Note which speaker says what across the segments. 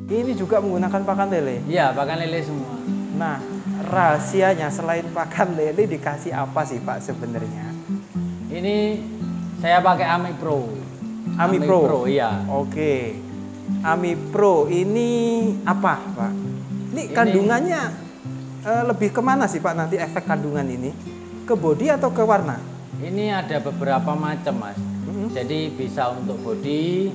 Speaker 1: Ini juga menggunakan pakan lele?
Speaker 2: Iya, pakan lele semua.
Speaker 1: Nah, rahasianya selain pakan lele dikasih apa sih Pak sebenarnya?
Speaker 2: Ini saya pakai Ami Pro.
Speaker 1: Ami Pro?
Speaker 2: Iya.
Speaker 1: Oke. Ami Pro ini apa Pak? Ini kandungannya lebih kemana sih Pak nanti efek kandungan ini? Ke body atau ke warna?
Speaker 2: Ini ada beberapa macam Mas. Jadi bisa untuk body,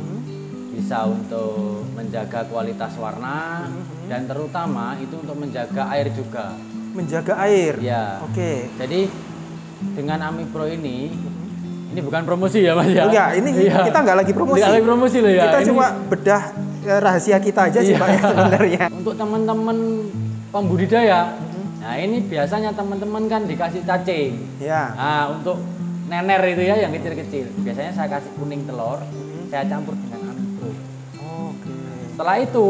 Speaker 2: bisa untuk menjaga kualitas warna, dan terutama itu untuk menjaga air juga.
Speaker 1: Menjaga air?
Speaker 2: Ya.
Speaker 1: Oke.
Speaker 2: Jadi dengan Ami Pro ini bukan promosi ya Mas ya?
Speaker 1: Enggak, ini kita nggak lagi promosi.
Speaker 2: Nggak lagi promosi loh ya.
Speaker 1: Kita
Speaker 2: ini
Speaker 1: cuma bedah rahasia kita aja sih Pak ya sebenarnya.
Speaker 2: Untuk teman-teman pembudidaya, nah ini biasanya teman-teman kan dikasih cacing.
Speaker 1: Ya.
Speaker 2: Nah untuk nener itu ya yang kecil-kecil, biasanya saya kasih kuning telur, saya campur dengan Ami Pro.
Speaker 1: Oke.
Speaker 2: Setelah itu,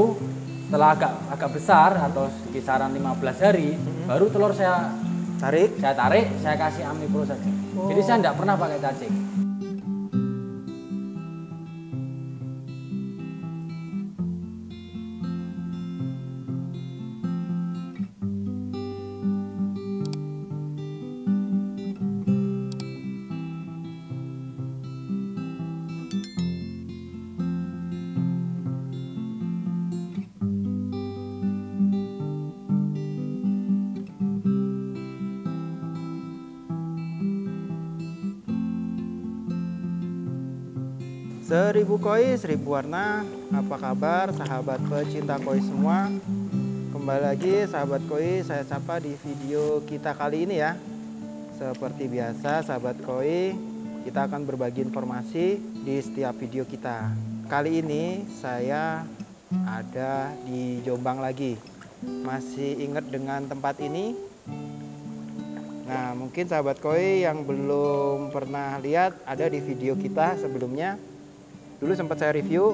Speaker 2: setelah agak besar atau kisaran 15 hari, baru telur saya tarik, saya kasih Ami Pro saja. Jadi saya tidak pernah pakai cacing.
Speaker 1: Seribu koi, seribu warna. Apa kabar sahabat pecinta koi semua? Kembali lagi sahabat koi, saya sapa di video kita kali ini ya. Seperti biasa sahabat koi, kita akan berbagi informasi di setiap video kita. Kali ini saya ada di Jombang lagi. Masih ingat dengan tempat ini? Nah, mungkin sahabat koi yang belum pernah lihat, ada di video kita sebelumnya. Dulu sempat saya review.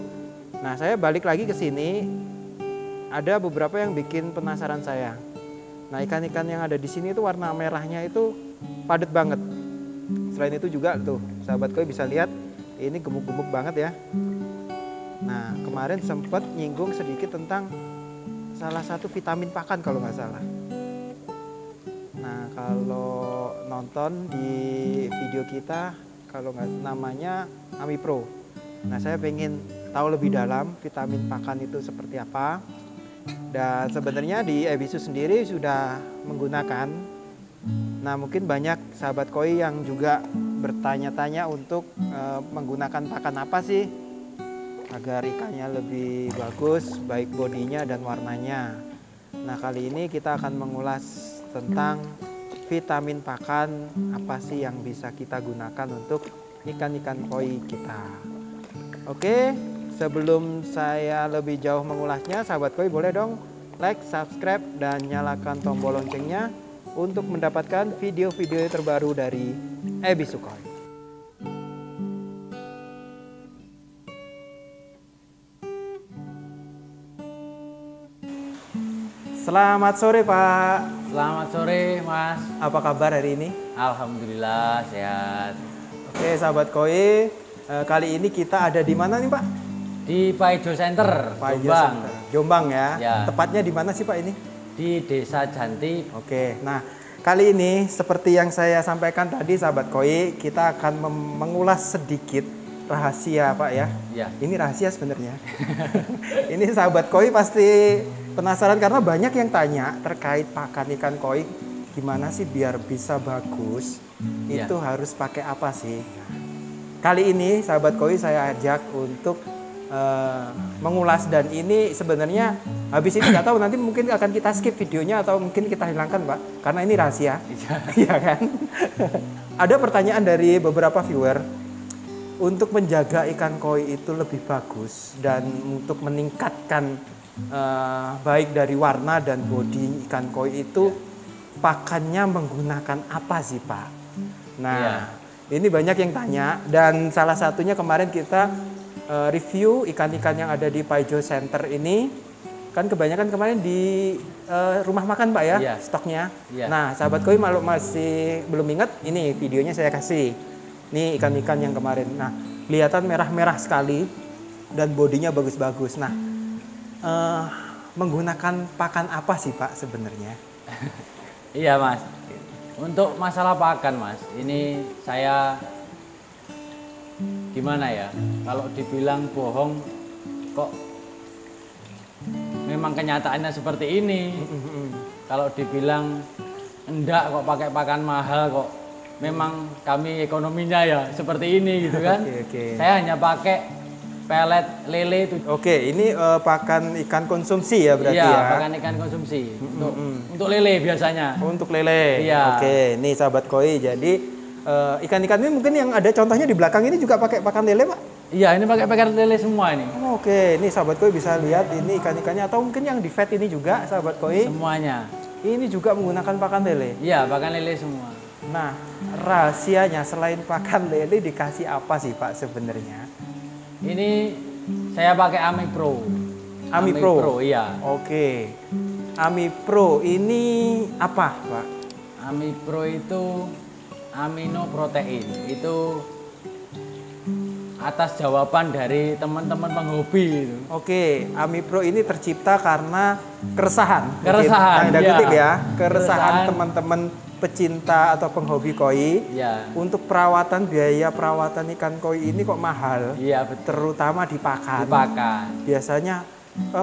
Speaker 1: Nah, saya balik lagi ke sini. Ada beberapa yang bikin penasaran saya. Nah, ikan-ikan yang ada di sini itu warna merahnya itu padat banget. Selain itu juga tuh, sahabat koi bisa lihat ini gemuk-gemuk banget ya. Nah, kemarin sempat nyinggung sedikit tentang salah satu vitamin pakan kalau nggak salah. Nah, kalau nonton di video kita, kalau nggak namanya Ami Pro. Nah, saya pengen tahu lebih dalam vitamin pakan itu seperti apa. Dan sebenarnya di Ebisu sendiri sudah menggunakan. Nah, mungkin banyak sahabat koi yang juga bertanya-tanya untuk menggunakan pakan apa sih agar ikannya lebih bagus, baik bodinya dan warnanya. Nah, kali ini kita akan mengulas tentang vitamin pakan apa sih yang bisa kita gunakan untuk ikan-ikan koi kita. Oke, sebelum saya lebih jauh mengulasnya, sahabat koi boleh dong like, subscribe, dan nyalakan tombol loncengnya untuk mendapatkan video-video terbaru dari Ebisu Koi. Selamat sore Pak.
Speaker 2: Selamat sore Mas.
Speaker 1: Apa kabar hari ini?
Speaker 2: Alhamdulillah sehat.
Speaker 1: Oke sahabat koi, kali ini kita ada di mana nih Pak?
Speaker 2: Di Paijo Center,
Speaker 1: Paijo
Speaker 2: Jombang.
Speaker 1: Center. Jombang ya?
Speaker 2: Ya.
Speaker 1: Tepatnya di mana sih Pak ini?
Speaker 2: Di Desa Janti.
Speaker 1: Oke, nah kali ini seperti yang saya sampaikan tadi sahabat koi, kita akan mengulas sedikit rahasia Pak ya.
Speaker 2: Ya.
Speaker 1: Ini rahasia sebenarnya. Ini sahabat koi pasti penasaran karena banyak yang tanya terkait pakan ikan koi. Gimana sih biar bisa bagus?
Speaker 2: Ya.
Speaker 1: Itu harus pakai apa sih? Kali ini sahabat koi saya ajak untuk mengulas, dan ini sebenarnya habis ini nggak tahu nanti mungkin akan kita skip videonya atau mungkin kita hilangkan Pak karena ini rahasia. Iya kan? Ada pertanyaan dari beberapa viewer untuk menjaga ikan koi itu lebih bagus dan untuk meningkatkan baik dari warna dan bodi ikan koi itu pakannya menggunakan apa sih Pak? Nah, ini banyak yang tanya dan salah satunya kemarin kita review ikan-ikan yang ada di Paijo Center ini. Kan kebanyakan kemarin di rumah makan Pak ya, stoknya. Nah, sahabat koi kalau masih belum ingat, ini videonya saya kasih. Ini ikan-ikan yang kemarin. Nah, kelihatan merah-merah sekali dan bodinya bagus-bagus. Nah, menggunakan pakan apa sih Pak sebenarnya?
Speaker 2: Iya Mas, untuk masalah pakan Mas, ini saya gimana ya, kalau dibilang bohong kok memang kenyataannya seperti ini. Kalau dibilang enggak kok pakai pakan mahal kok memang kami ekonominya ya seperti ini gitu kan.
Speaker 1: Oke.
Speaker 2: Saya hanya pakai pelet lele itu.
Speaker 1: Oke, ini pakan ikan konsumsi ya berarti
Speaker 2: Iya,
Speaker 1: ya?
Speaker 2: pakan ikan konsumsi. Untuk lele biasanya.
Speaker 1: Untuk lele.
Speaker 2: Iya.
Speaker 1: Oke, nih sahabat koi. Jadi ikan-ikan ini mungkin yang ada contohnya di belakang ini juga pakai pakan lele, Pak?
Speaker 2: Iya, ini pakai pakan lele semua ini.
Speaker 1: Oke, ini sahabat koi bisa lihat ini ikan-ikannya atau mungkin yang di vet ini juga sahabat koi.
Speaker 2: Semuanya.
Speaker 1: Ini juga menggunakan pakan lele.
Speaker 2: Iya, pakan lele semua.
Speaker 1: Nah, rahasianya selain pakan lele dikasih apa sih Pak sebenarnya?
Speaker 2: Ini saya pakai Ami Pro.
Speaker 1: Ami Pro?
Speaker 2: Iya.
Speaker 1: Oke. Ami Pro ini apa Pak?
Speaker 2: Ami Pro itu amino protein. Itu atas jawaban dari teman-teman penghobi itu.
Speaker 1: Oke, Ami Pro ini tercipta karena keresahan.
Speaker 2: Keresahan,
Speaker 1: Tanda
Speaker 2: iya.
Speaker 1: kutip ya. Keresahan teman-teman pecinta atau penghobi koi.
Speaker 2: Iya.
Speaker 1: Untuk biaya perawatan ikan koi ini kok mahal.
Speaker 2: Iya, betul.
Speaker 1: Terutama di pakan. Biasanya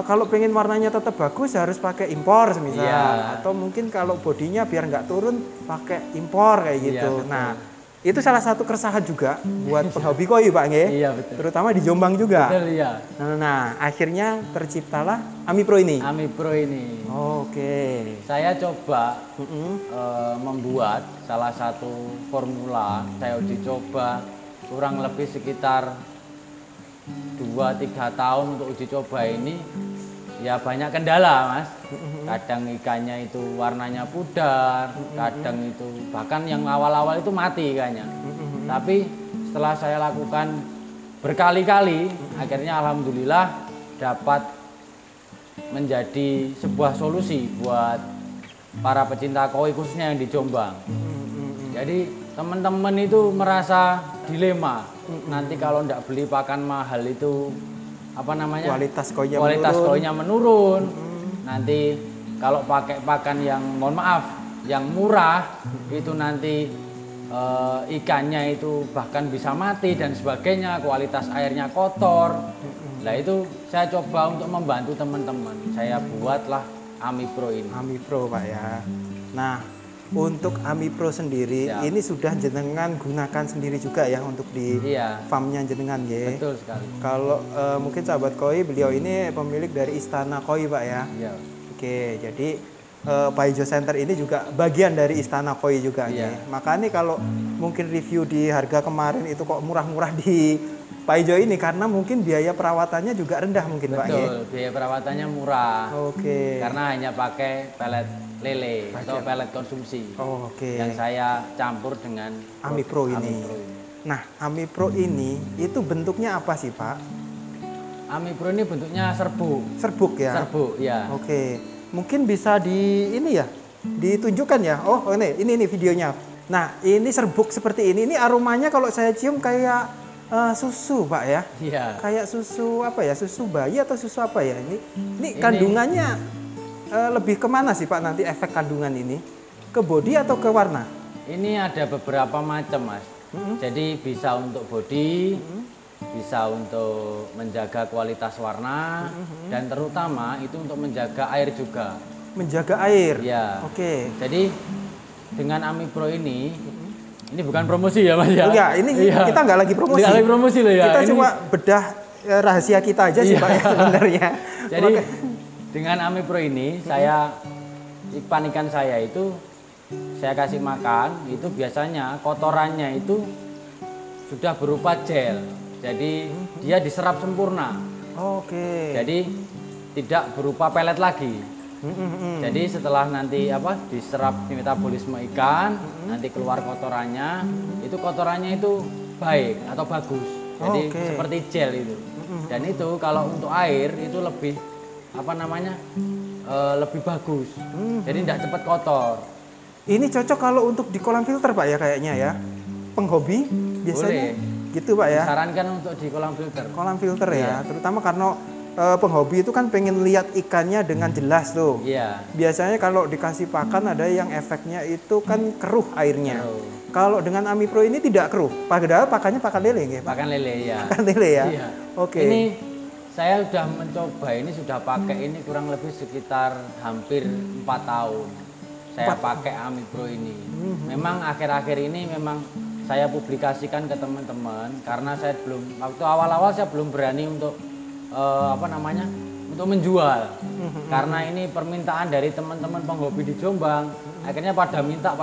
Speaker 1: kalau pengen warnanya tetap bagus harus pakai impor misal.
Speaker 2: Iya.
Speaker 1: Atau mungkin kalau bodinya biar nggak turun pakai impor kayak gitu.
Speaker 2: Betul.
Speaker 1: Nah, itu salah satu keresahan juga buat penghobi koi Pak nggih.
Speaker 2: Iya, betul.
Speaker 1: Terutama di Jombang juga.
Speaker 2: Betul, iya.
Speaker 1: Nah, akhirnya terciptalah Ami Pro ini.
Speaker 2: Ami Pro ini.
Speaker 1: Oke.
Speaker 2: Saya coba membuat salah satu formula. Saya uji coba kurang lebih sekitar 2-3 tahun untuk uji coba ini. Ya banyak kendala Mas. Kadang ikannya itu warnanya pudar, kadang itu bahkan yang awal-awal itu mati ikannya. Tapi setelah saya lakukan berkali-kali, akhirnya alhamdulillah dapat menjadi sebuah solusi buat para pecinta koi khususnya yang di Jombang. Jadi teman-teman itu merasa dilema. Nanti kalau tidak beli pakan mahal itu apa namanya?
Speaker 1: Kualitas
Speaker 2: koinya menurun. Nanti kalau pakai pakan yang mohon maaf yang murah itu nanti ikannya itu bahkan bisa mati dan sebagainya, kualitas airnya kotor. Nah itu saya coba untuk membantu teman-teman. Saya buatlah Ami Pro ini.
Speaker 1: Ami Pro Pak ya. Nah, untuk Ami Pro sendiri
Speaker 2: Siap.
Speaker 1: ini sudah jenengan gunakan sendiri juga ya untuk di farmnya jenengan ya.
Speaker 2: Betul sekali.
Speaker 1: Kalau mungkin sahabat koi, beliau ini pemilik dari Istana Koi Pak ya.
Speaker 2: Iya.
Speaker 1: Oke, jadi Pak Ijo Center ini juga bagian dari Istana Koi juga
Speaker 2: Iya.
Speaker 1: nih. Makanya kalau mungkin review di harga kemarin itu kok murah-murah di Pak Ijo ini karena mungkin biaya perawatannya juga rendah mungkin Pak ya.
Speaker 2: Betul, biaya perawatannya murah.
Speaker 1: Oke.
Speaker 2: Karena hanya pakai pelet lele atau pelet konsumsi.
Speaker 1: Oke.
Speaker 2: Yang saya campur dengan
Speaker 1: Ami Pro ini. Nah, Ami Pro ini itu bentuknya apa sih Pak?
Speaker 2: Ami Pro ini bentuknya serbuk.
Speaker 1: Serbuk ya?
Speaker 2: Serbuk, ya.
Speaker 1: Oke. Mungkin bisa ditunjukkan ya. Oh, ini videonya. Nah, ini serbuk seperti ini. Ini aromanya kalau saya cium kayak susu, Pak ya.
Speaker 2: Iya.
Speaker 1: Kayak susu apa ya? Susu bayi atau susu apa ya? Ini kandungannya lebih kemana sih Pak nanti efek kandungan ini? Ke body atau ke warna?
Speaker 2: Ini ada beberapa macam, Mas. Jadi bisa untuk body, bisa untuk menjaga kualitas warna, dan terutama itu untuk menjaga air juga.
Speaker 1: Menjaga air?
Speaker 2: Ya.
Speaker 1: Oke.
Speaker 2: Jadi dengan Ami Pro ini bukan promosi ya Mas ya?
Speaker 1: Enggak, ini kita nggak lagi promosi.
Speaker 2: Nggak lagi promosi loh ya.
Speaker 1: Kita cuma bedah rahasia kita aja sih Pak ya sebenarnya.
Speaker 2: Jadi dengan Ami Pro ini ikan saya itu saya kasih makan, itu biasanya kotorannya itu sudah berupa gel. Jadi dia diserap sempurna.
Speaker 1: Oke.
Speaker 2: Jadi tidak berupa pelet lagi. Jadi setelah nanti diserap di metabolisme ikan, nanti keluar kotorannya, itu kotorannya itu baik atau bagus. Jadi seperti gel itu. Dan itu kalau untuk air itu lebih lebih bagus. Jadi tidak cepat kotor.
Speaker 1: Ini cocok kalau untuk di kolam filter Pak ya kayaknya ya. Penghobi biasanya.
Speaker 2: Boleh.
Speaker 1: Gitu Pak ya.
Speaker 2: Disarankan untuk di kolam filter.
Speaker 1: Kolam filter ya, terutama karena penghobi itu kan pengen lihat ikannya dengan jelas tuh.
Speaker 2: Iya.
Speaker 1: Biasanya kalau dikasih pakan ada yang efeknya itu kan keruh airnya.
Speaker 2: Keruh.
Speaker 1: Kalau dengan AmiPro ini tidak keruh. Padahal pakannya pakan lele nggih, Pak?
Speaker 2: Pakan lele ya.
Speaker 1: Pakan lele ya.
Speaker 2: Iya.
Speaker 1: Oke.
Speaker 2: Ini saya sudah mencoba ini, sudah pakai ini kurang lebih sekitar hampir 4 tahun. Saya pakai AmiPro ini. Memang akhir-akhir ini memang saya publikasikan ke teman-teman karena saya belum, waktu awal-awal saya belum berani untuk untuk menjual. Karena ini permintaan dari teman-teman penghobi di Jombang. Akhirnya pada minta,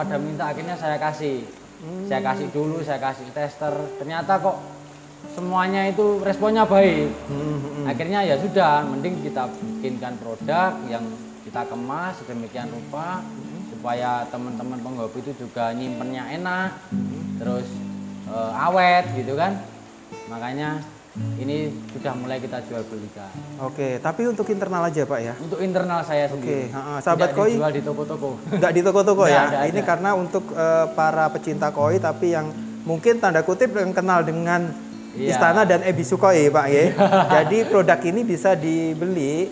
Speaker 2: akhirnya saya kasih. Saya kasih dulu, saya kasih tester. Ternyata kok semuanya itu responnya baik. Akhirnya ya sudah, mending kita bikinkan produk yang kita kemas sedemikian rupa supaya teman-teman penghobi itu juga nyimpennya enak, terus awet gitu kan. Makanya ini sudah mulai kita jual belikan.
Speaker 1: Oke, tapi untuk internal aja Pak ya?
Speaker 2: Untuk internal saya sendiri.
Speaker 1: Oke, sahabat koi
Speaker 2: dijual di toko-toko.
Speaker 1: Nggak di toko-toko ya?
Speaker 2: Nggak
Speaker 1: Ini
Speaker 2: ada.
Speaker 1: karena untuk para pecinta koi tapi yang mungkin tanda kutip yang kenal dengan Istana dan Ebisu Koi Pak ya. Jadi produk ini bisa dibeli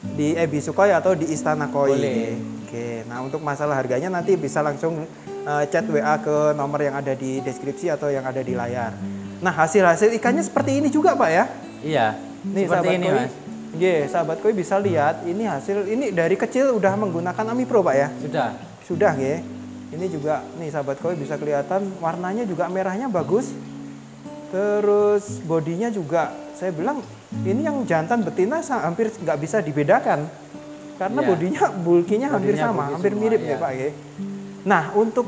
Speaker 1: di Ebisu Koi atau di Istana Koi.
Speaker 2: Boleh.
Speaker 1: Oke, nah untuk masalah harganya nanti bisa langsung chat WA ke nomor yang ada di deskripsi atau yang ada di layar. Nah hasil-hasil ikannya seperti ini juga Pak ya?
Speaker 2: Iya.
Speaker 1: Nih
Speaker 2: Seperti
Speaker 1: sahabat
Speaker 2: ini
Speaker 1: koi,
Speaker 2: Mas.
Speaker 1: sahabat koi bisa lihat ini hasil ini dari kecil udah menggunakan AmiPro Pak ya?
Speaker 2: Sudah.
Speaker 1: Sudah ya. Ini juga nih sahabat koi bisa kelihatan warnanya juga merahnya bagus. Terus bodinya juga saya bilang ini yang jantan betina hampir nggak bisa dibedakan karena
Speaker 2: Iya.
Speaker 1: bulkinya hampir
Speaker 2: Bodinya
Speaker 1: sama,
Speaker 2: bulky
Speaker 1: hampir
Speaker 2: semua,
Speaker 1: mirip
Speaker 2: iya.
Speaker 1: ya Pak ya. Nah untuk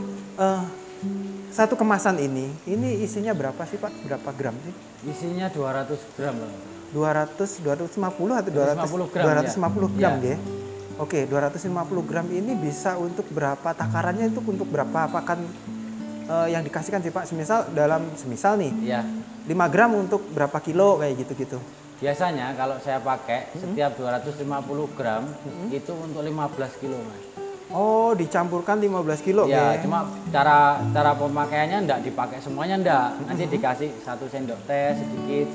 Speaker 1: satu kemasan ini isinya berapa sih Pak? Berapa gram sih?
Speaker 2: Isinya 200 gram loh.
Speaker 1: 250 atau
Speaker 2: 250 gram,
Speaker 1: 250 gram
Speaker 2: ya.
Speaker 1: ya. Oke, 250 gram ini bisa untuk berapa takarannya itu untuk berapa pakan yang dikasihkan sih Pak? Semisal nih
Speaker 2: Iya.
Speaker 1: 5 gram untuk berapa kilo kayak gitu-gitu.
Speaker 2: Biasanya kalau saya pakai setiap 250 gram itu untuk 15 kilo Mas.
Speaker 1: Oh, dicampurkan 15 kilo
Speaker 2: Ya,
Speaker 1: ya.
Speaker 2: cuma cara pemakaiannya enggak dipakai semuanya enggak. Nanti dikasih 1 sendok teh sedikit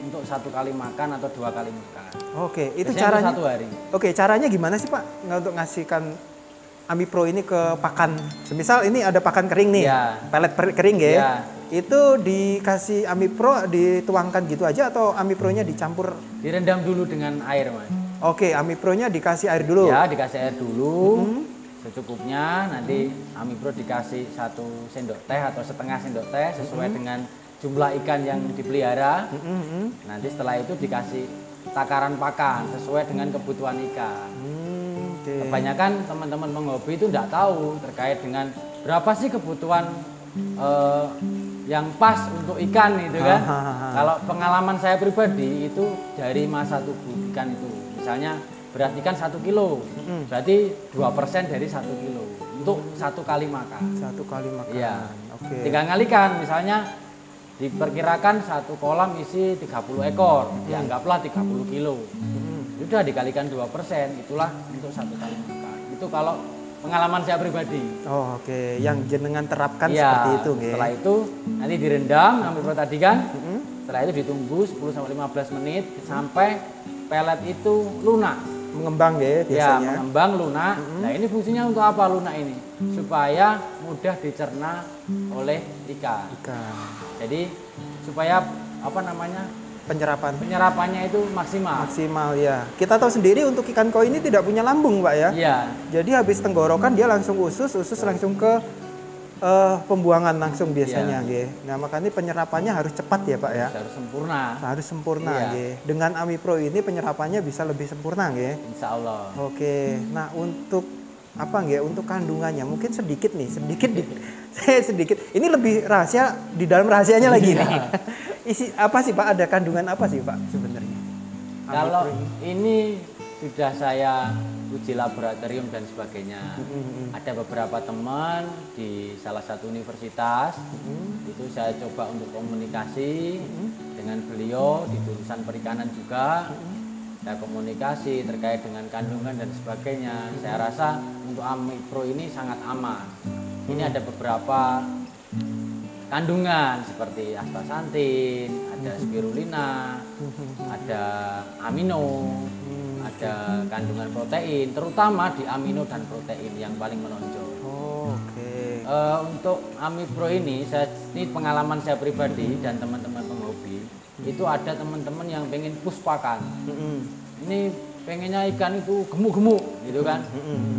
Speaker 2: untuk 1 kali makan atau 2 kali makan.
Speaker 1: Oke, itu
Speaker 2: Biasanya
Speaker 1: caranya.
Speaker 2: untuk 1 hari.
Speaker 1: Oke, caranya gimana sih Pak untuk ngasihkan AmiPro ini ke pakan? Semisal ini ada pakan kering nih,
Speaker 2: Ya.
Speaker 1: pelet kering ya.
Speaker 2: Ya.
Speaker 1: Itu dikasih AmiPro dituangkan gitu aja atau AmiPro-nya dicampur?
Speaker 2: Direndam dulu dengan air Mas.
Speaker 1: Oke, AmiPro-nya dikasih air dulu.
Speaker 2: Ya, dikasih air dulu. Secukupnya, nanti AmiPro dikasih 1 sendok teh atau setengah sendok teh sesuai dengan jumlah ikan yang dipelihara. Nanti setelah itu dikasih takaran pakan sesuai dengan kebutuhan ikan.
Speaker 1: Oke.
Speaker 2: Kebanyakan teman-teman penghobi itu tidak tahu terkait dengan berapa sih kebutuhan yang pas untuk ikan itu kan. Kalau pengalaman saya pribadi itu dari masa tubuh ikan itu. Misalnya berat ikan 1 kilo, berarti 2% dari 1 kilo untuk 1 kali makan.
Speaker 1: 1 kali makan.
Speaker 2: Iya.
Speaker 1: Oke.
Speaker 2: Tinggal ngalikan, misalnya diperkirakan 1 kolam isi 30 ekor, dianggaplah 30 kilo. Sudah dikalikan 2%, itulah untuk 1 kali makan. Itu kalau pengalaman saya pribadi.
Speaker 1: Oh, oke. Yang jenengan terapkan
Speaker 2: Iya,
Speaker 1: seperti itu, nggih.
Speaker 2: setelah itu nanti direndam AmiPro tadi kan. Setelah itu ditunggu 10-15 menit sampai pelet itu lunak.
Speaker 1: Mengembang ya
Speaker 2: Ya,
Speaker 1: biasanya.
Speaker 2: mengembang lunak. Nah, ini fungsinya untuk apa lunak ini? Supaya mudah dicerna oleh ikan.
Speaker 1: Ikan.
Speaker 2: Jadi supaya penyerapannya itu maksimal.
Speaker 1: Maksimal ya. Kita tahu sendiri untuk ikan koi ini tidak punya lambung, Pak ya.
Speaker 2: Iya.
Speaker 1: Jadi habis tenggorokan dia langsung usus langsung ke pembuangan langsung biasanya,
Speaker 2: Iya.
Speaker 1: nggih. Nah, makanya penyerapannya harus cepat ya, Pak ya.
Speaker 2: Harus sempurna.
Speaker 1: Harus sempurna,
Speaker 2: Iya.
Speaker 1: nggih. Dengan AmiPro ini penyerapannya bisa lebih sempurna, nggih.
Speaker 2: Insya Allah.
Speaker 1: Oke. Nah, untuk untuk kandungannya mungkin sedikit nih, saya sedikit. Ini lebih rahasia di dalam rahasianya lagi nih. Isi apa sih Pak? Ada kandungan apa sih Pak sebenarnya?
Speaker 2: Kalau
Speaker 1: AmiPro
Speaker 2: ini sudah saya uji laboratorium dan sebagainya. Ada beberapa teman di salah satu universitas itu saya coba untuk komunikasi dengan beliau di jurusan perikanan juga. Saya komunikasi terkait dengan kandungan dan sebagainya. Saya rasa untuk AmiPro ini sangat aman. Ini ada beberapa kandungan seperti astaxanthin, ada spirulina, ada ada amino, ada kandungan protein, terutama di amino dan protein yang paling menonjol. Untuk AmiPro ini pengalaman saya pribadi dan teman-teman penghobi, itu ada teman-teman yang pengen push pakan. Ini pengennya ikan itu gemuk-gemuk gitu kan.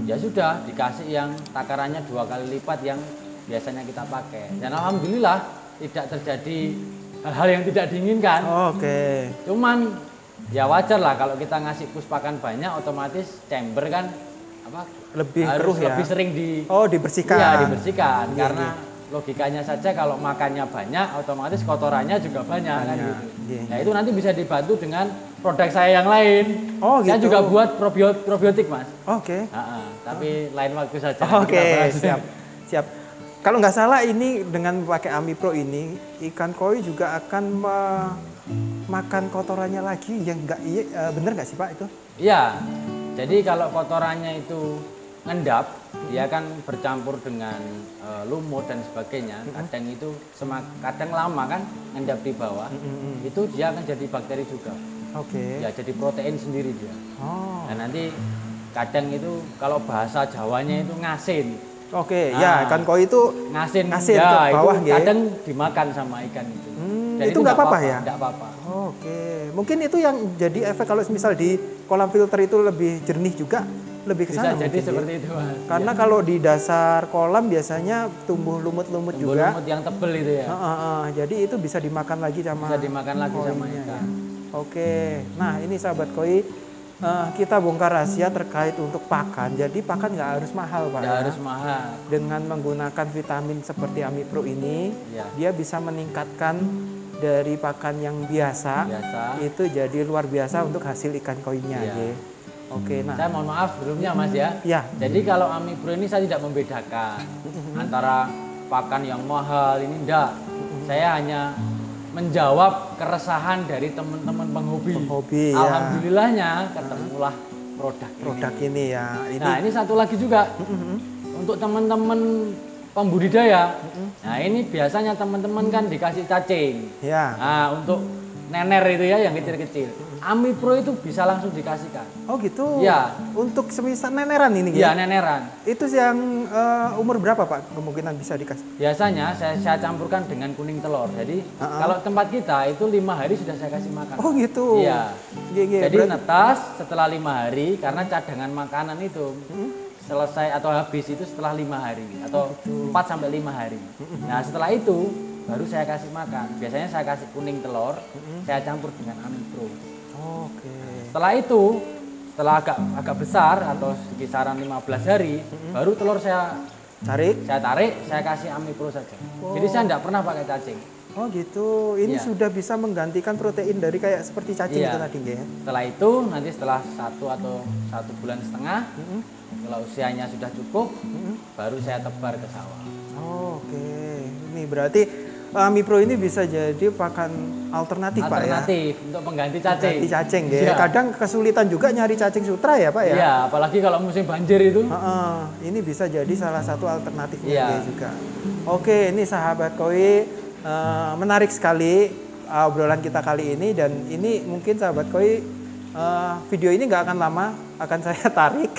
Speaker 2: Ya sudah, dikasih yang takarannya 2 kali lipat yang biasanya kita pakai. Dan alhamdulillah tidak terjadi hal-hal yang tidak diinginkan. Cuman ya wajar lah kalau kita ngasih push pakan banyak, otomatis chamber kan
Speaker 1: lebih
Speaker 2: harus
Speaker 1: keruh ya.
Speaker 2: Lebih sering
Speaker 1: dibersihkan.
Speaker 2: Iya, dibersihkan. Karena logikanya saja kalau makannya banyak, otomatis kotorannya juga banyak. Kan gitu. Nah itu nanti bisa dibantu dengan produk saya yang lain. Saya juga buat probiotik, Mas. Tapi lain waktu saja.
Speaker 1: Siap. Kalau nggak salah ini dengan pakai AmiPro ini, ikan koi juga akan makan kotorannya lagi, yang bener nggak sih Pak itu?
Speaker 2: Iya, jadi kalau kotorannya itu ngendap, dia kan bercampur dengan lumut dan sebagainya. Kadang itu kadang lama kan ngendap di bawah, itu dia akan jadi bakteri juga. Ya jadi protein sendiri dia. Dan nanti kadang itu kalau bahasa Jawanya itu ngasin.
Speaker 1: Ikan koi itu ngasin
Speaker 2: ya,
Speaker 1: ke bawah,
Speaker 2: itu kadang dimakan sama ikan itu.
Speaker 1: Dan itu nggak apa-apa ya?
Speaker 2: Nggak apa-apa.
Speaker 1: Mungkin itu yang jadi efek kalau misal di kolam filter itu lebih jernih juga, lebih ke sana.
Speaker 2: Bisa jadi seperti itu, Mas.
Speaker 1: Karena kalau di dasar kolam biasanya tumbuh lumut-lumut juga.
Speaker 2: Lumut yang tebel itu ya.
Speaker 1: Jadi itu bisa dimakan lagi sama
Speaker 2: ikan.
Speaker 1: Nah ini sahabat koi, kita bongkar rahasia terkait untuk pakan. Jadi pakan nggak harus mahal Pak.
Speaker 2: Nggak harus mahal.
Speaker 1: Dengan menggunakan vitamin seperti AmiPro ini, dia bisa meningkatkan dari pakan yang biasa itu jadi luar biasa untuk hasil ikan koinya. Nah
Speaker 2: saya mohon maaf sebelumnya Mas ya. Jadi kalau AmiPro ini saya tidak membedakan antara pakan yang mahal ini enggak. Saya hanya menjawab keresahan dari teman-teman penghobi. Alhamdulillahnya ketemulah produk ini ya. Nah ini satu lagi juga untuk teman-teman pembudidaya. Nah ini biasanya teman-teman kan dikasih cacing. Nah untuk nener itu ya yang kecil-kecil. AmiPro itu bisa langsung dikasihkan.
Speaker 1: Ya. Untuk semisal neneran ini?
Speaker 2: Iya neneran.
Speaker 1: Itu yang umur berapa Pak kemungkinan bisa dikasih?
Speaker 2: Biasanya saya campurkan dengan kuning telur. Jadi kalau tempat kita itu 5 hari sudah saya kasih makan. Iya. Jadi netas setelah 5 hari karena cadangan makanan itu selesai atau habis itu setelah 5 hari atau 4 sampai 5 hari. Nah setelah itu baru saya kasih makan. Biasanya saya kasih kuning telur, saya campur dengan AmiPro. Setelah itu, setelah agak besar atau kisaran 15 hari, baru telur saya tarik, saya kasih AmiPro saja. Jadi saya tidak pernah pakai cacing.
Speaker 1: Ini sudah bisa menggantikan protein dari kayak seperti cacing itu tadi ya.
Speaker 2: Setelah itu nanti setelah 1 atau 1,5 bulan, kalau usianya sudah cukup, baru saya tebar ke sawah. Ini berarti AmiPro ini bisa jadi pakan alternatif Pak ya? Untuk pengganti cacing.
Speaker 1: Kadang kesulitan juga nyari cacing sutra ya Pak ya?
Speaker 2: Iya, apalagi kalau musim banjir itu.
Speaker 1: Ini bisa jadi salah satu alternatifnya juga. Ini sahabat koi, menarik sekali obrolan kita kali ini. Dan ini mungkin sahabat koi, video ini nggak akan lama, akan saya tarik.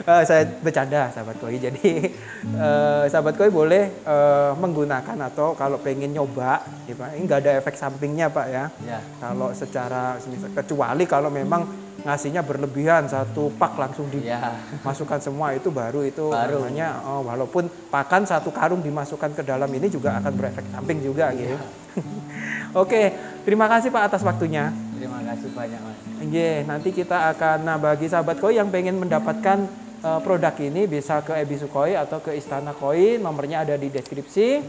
Speaker 1: Saya bercanda sahabat koi. Jadi sahabat koi boleh menggunakan atau kalau pengen nyoba, ya Pak, ini nggak ada efek sampingnya Pak ya. Kalau secara kecuali kalau memang ngasihnya berlebihan, 1 pak langsung dimasukkan semua itu baru namanya walaupun pakan 1 karung dimasukkan ke dalam ini juga akan berefek samping juga gitu. Terima kasih Pak atas waktunya.
Speaker 2: Terima kasih banyak Mas.
Speaker 1: Nanti kita akan bagi sahabat koi yang pengen mendapatkan produk ini bisa ke Ebisu Koi atau ke Istana Koi, nomornya ada di deskripsi.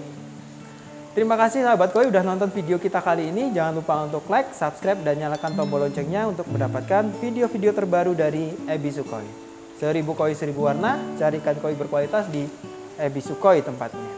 Speaker 1: Terima kasih sahabat koi udah nonton video kita kali ini. Jangan lupa untuk like, subscribe, dan nyalakan tombol loncengnya untuk mendapatkan video-video terbaru dari Ebisu Koi. 1000 koi 1000 warna, carikan koi berkualitas di Ebisu Koi tempatnya.